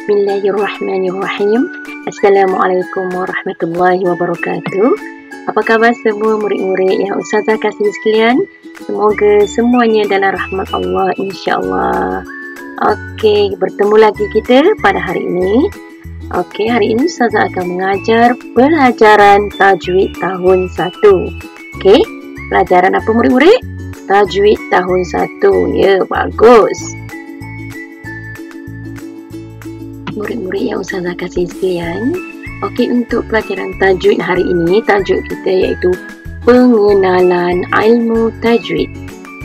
Bismillahirrahmanirrahim. Assalamualaikum warahmatullahi wabarakatuh. Apa khabar semua murid-murid yang Ustazah kasih sekalian? Semoga semuanya dalam rahmat Allah, insya-Allah. Okey, bertemu lagi kita pada hari ini. Okey, hari ini Ustazah akan mengajar pelajaran tajwid tahun 1. Okey, pelajaran apa murid-murid? Tajwid tahun 1. Ya, bagus. Murid-murid yang Ustazah kasih sekalian, okey, untuk pelajaran tajwid hari ini, tajuk kita iaitu pengenalan ilmu tajwid.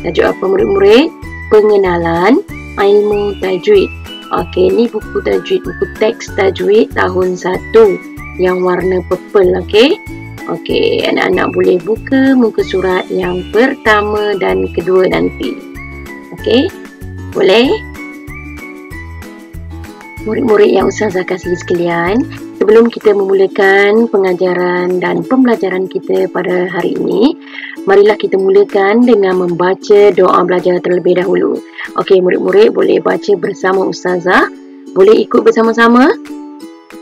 Tajuk apa murid-murid? Pengenalan ilmu tajwid. Okey, ni buku tajwid, buku teks tajwid tahun 1 yang warna purple. Okey. Okey, anak-anak boleh buka muka surat yang pertama dan kedua nanti. Okey. Boleh? Murid-murid yang Ustazah kasih sekalian, sebelum kita memulakan pengajaran dan pembelajaran kita pada hari ini, marilah kita mulakan dengan membaca doa belajar terlebih dahulu. Okey, murid-murid boleh baca bersama Ustazah. Boleh ikut bersama-sama?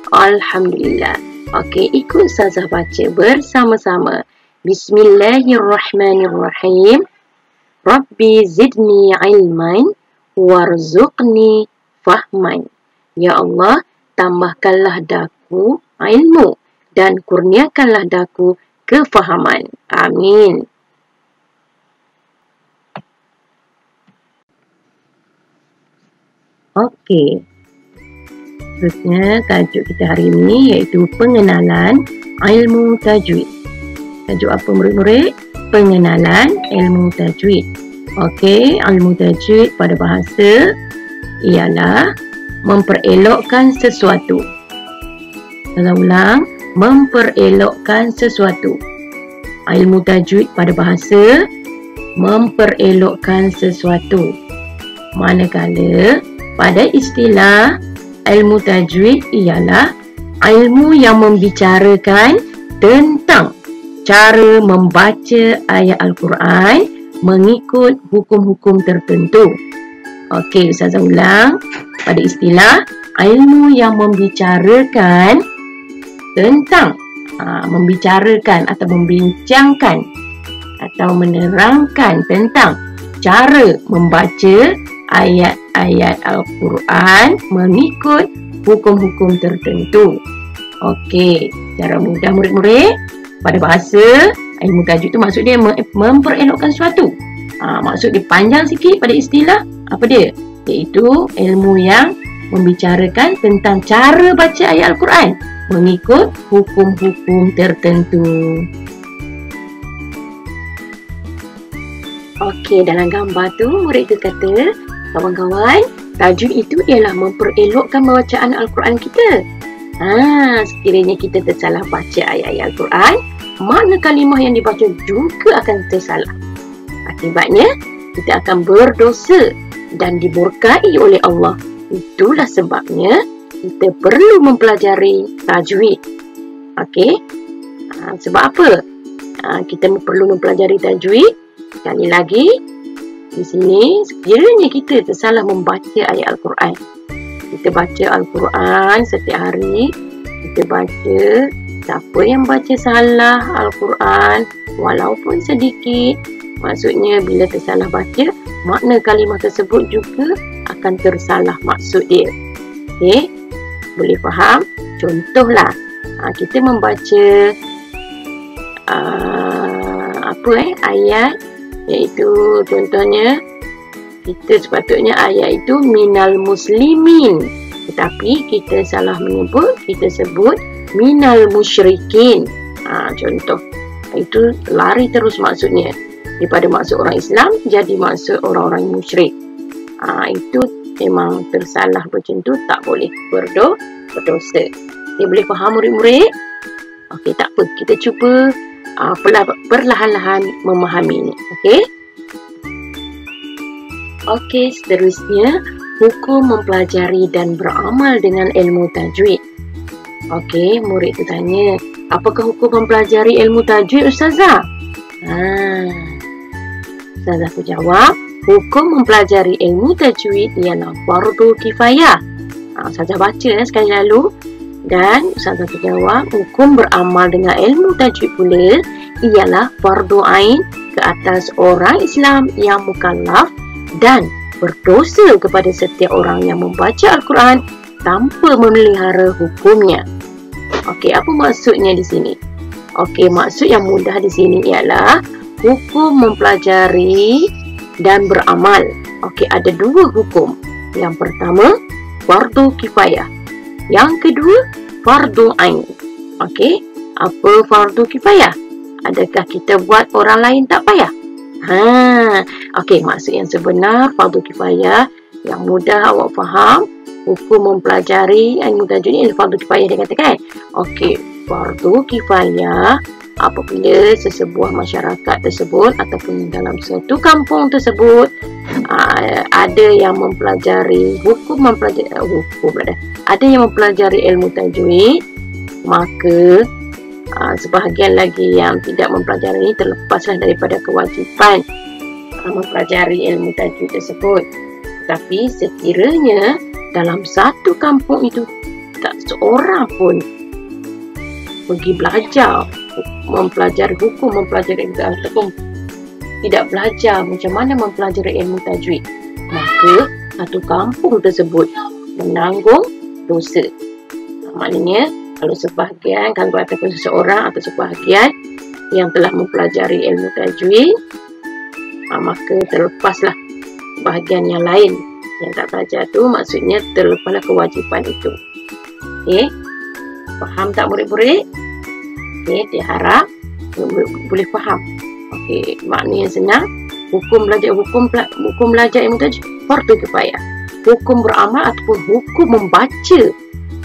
Alhamdulillah. Okey, ikut Ustazah baca bersama-sama. Bismillahirrahmanirrahim. Rabbi zidni ilman warzuqni fahman. Ya Allah, tambahkanlah daku ilmu dan kurniakanlah daku kefahaman. Amin. Okey. Seterusnya, tajuk kita hari ini iaitu pengenalan ilmu tajwid. Tajuk apa murid-murid? Pengenalan ilmu tajwid. Okey, ilmu tajwid pada bahasa ialah memperelokkan sesuatu. Saya ulang, memperelokkan sesuatu. Ilmu tajwid pada bahasa memperelokkan sesuatu. Manakala pada istilah ilmu tajwid ialah ilmu yang membicarakan tentang cara membaca ayat Al-Quran mengikut hukum-hukum tertentu. Okey, Ustazah ulang. Pada istilah ilmu yang membicarakan tentang membicarakan atau membincangkan atau menerangkan tentang cara membaca ayat-ayat Al-Quran mengikut hukum-hukum tertentu. Okey, secara mudah murid-murid, pada bahasa ilmu tajwid itu maksud dia memperelokkan sesuatu. Maksud dia panjang sikit pada istilah apa dia? Iaitu ilmu yang membicarakan tentang cara baca ayat Al-Quran mengikut hukum-hukum tertentu. Okey, dalam gambar tu murid tu kata, kawan-kawan, tajwid itu ialah memperelokkan bacaan Al-Quran kita. Sekiranya kita tersalah baca ayat-ayat Al-Quran, makna kalimah yang dibaca juga akan tersalah. Akibatnya, kita akan berdosa dan dimurkai oleh Allah. Itulah sebabnya kita perlu mempelajari tajwid. Okey? Sebab apa? Kita perlu mempelajari tajwid. Sekali lagi, di sini sekiranya kita tersalah membaca ayat Al-Quran. Kita baca Al-Quran setiap hari. Kita baca, siapa yang baca salah Al-Quran walaupun sedikit, maksudnya bila tersalah baca, makna kalimah tersebut juga akan tersalah maksud dia. Okey? Boleh faham? Contohlah, kita membaca ayat, iaitu contohnya kita sepatutnya ayat itu minal muslimin, tetapi kita salah menyebut, kita sebut minal musyrikin. Contoh, itu lari terus maksudnya. Daripada maksud orang Islam jadi maksud orang-orang musyrik. Itu memang tersalah macam tu, tak boleh berdosa. Dia boleh faham murid-murid? Okey, tak apa, kita cuba perlahan-lahan memahami ini. Okey? Okey, seterusnya hukum mempelajari dan beramal dengan ilmu tajwid. Okey, murid tu tanya, apakah hukum mempelajari ilmu tajwid Ustazah? Ustazah aku jawab, hukum mempelajari ilmu tajwid ialah fardu kifayah. Ustazah baca sekali lalu. Dan Ustazah terjawab, hukum beramal dengan ilmu tajwid pula ialah fardu ain ke atas orang Islam yang mukallaf dan berdosa kepada setiap orang yang membaca Al-Quran tanpa memelihara hukumnya. Okey, apa maksudnya di sini? Okey, maksud yang mudah di sini ialah hukum mempelajari dan beramal. Okey, ada dua hukum. Yang pertama, fardu kifayah. Yang kedua, fardu ain. Okey, apa fardu kifayah? Adakah kita buat orang lain tak payah? Okey, maksud yang sebenar fardu kifayah yang mudah awak faham, hukum mempelajari ilmu tajwid ni fardu kifayah dia katakan. Okey, fardu kifayah apabila sesebuah masyarakat tersebut ataupun dalam suatu kampung tersebut ada yang mempelajari ada yang mempelajari ilmu tajwid, maka sebahagian lagi yang tidak mempelajari ini terlepaslah daripada kewajipan mempelajari ilmu tajwid tersebut. Tapi sekiranya dalam satu kampung itu tak seorang pun pergi belajar mempelajari hukum, mempelajari ataupun tidak belajar macam mana mempelajari ilmu tajwid, maka satu kampung tersebut menanggung dosa. Maknanya kalau sebahagian, kalau ataupun seseorang atau sebahagian yang telah mempelajari ilmu tajwid, maka terlepaslah bahagian yang lain yang tak belajar tu, maksudnya terlepaslah kewajipan itu. Okey, faham tak murid-murid? Okey, diharap boleh faham. Okey, maknanya senang. Hukum belajar ilmu tajwid fardu kifayah. Hukum beramal ataupun hukum membaca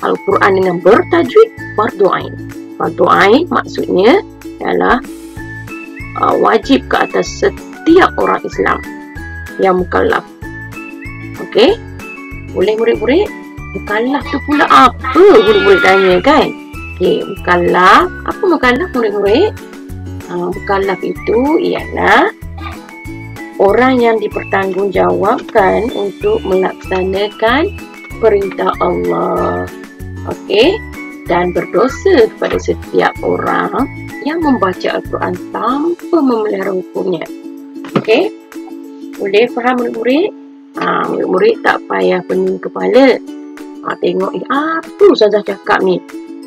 Al-Quran dengan bertajwid fardu ain. Fardu ain maksudnya ialah wajib ke atas setiap orang Islam yang mukallaf. Okey, boleh murid-murid? Mukallaf tu pula apa? Murid-murid tanya kan? Okey, mukallaf. Apa mukallaf murid-murid? Mukallaf itu ialah orang yang dipertanggungjawabkan untuk melaksanakan perintah Allah. Okey, dan berdosa kepada setiap orang yang membaca Al-Quran tanpa memelihara hukumnya. Okey, boleh faham murid-murid? Murid-murid tak payah pening kepala. Tengok apa Ustazah cakap ni.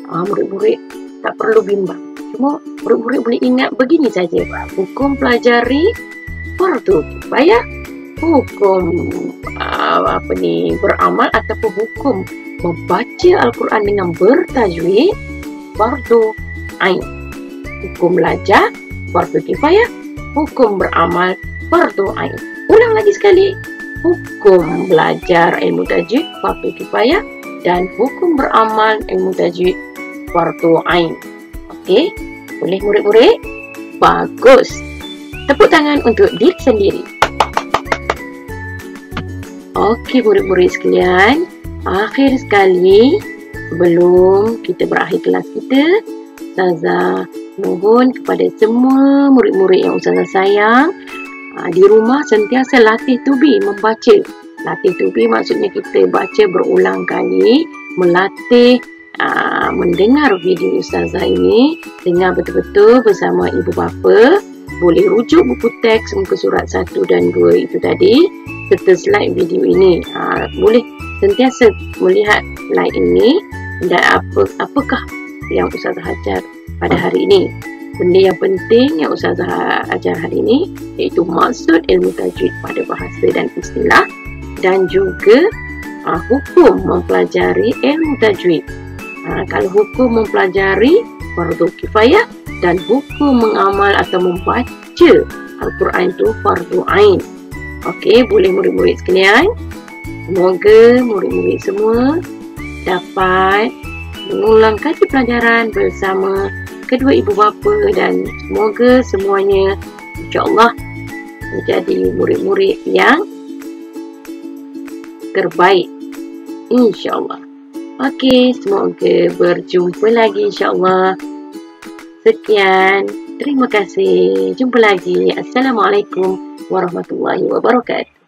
Murid-murid tak perlu bimbang. Cuma murid-murid boleh ingat begini saja. Hukum pelajari fardu kifayah, hukum beramal ataupun hukum membaca Al-Quran dengan bertajwid fardu ain. Hukum belajar fardu kifayah, hukum beramal fardu ain. Ulang lagi sekali. Hukum belajar ilmu tajwid fardu kifayah dan hukum beramal ilmu tajwid fardu ain. Okey, boleh murid-murid? Bagus. Tepuk tangan untuk diri sendiri. Okey murid-murid sekalian, akhir sekali sebelum kita berakhir kelas kita, Ustazah mohon kepada semua murid-murid yang Ustazah sayang, di rumah sentiasa latih tubi membaca. Latih tubi maksudnya kita baca berulang kali, melatih mendengar video Ustazah ini, dengar betul-betul bersama ibu bapa. Boleh rujuk buku teks muka surat 1 dan 2 itu tadi, serta slide video ini. Boleh sentiasa melihat slide ini dan apakah yang Ustazah ajar pada hari ini. Benda yang penting yang Ustazah ajar hari ini iaitu maksud ilmu tajwid pada bahasa dan istilah, dan juga hukum mempelajari ilmu tajwid. Kalau hukum mempelajari fardu kifayah dan hukum mengamal atau membaca Al-Quran itu fardu ain. Okey, boleh murid-murid sekalian. Semoga murid-murid semua dapat mengulang kaji pelajaran bersama kedua ibu bapa dan semoga semuanya insya-Allah menjadi murid-murid yang terbaik insya-Allah. Okey, semoga berjumpa lagi insya-Allah. Sekian, terima kasih. Jumpa lagi. Assalamualaikum warahmatullahi wabarakatuh.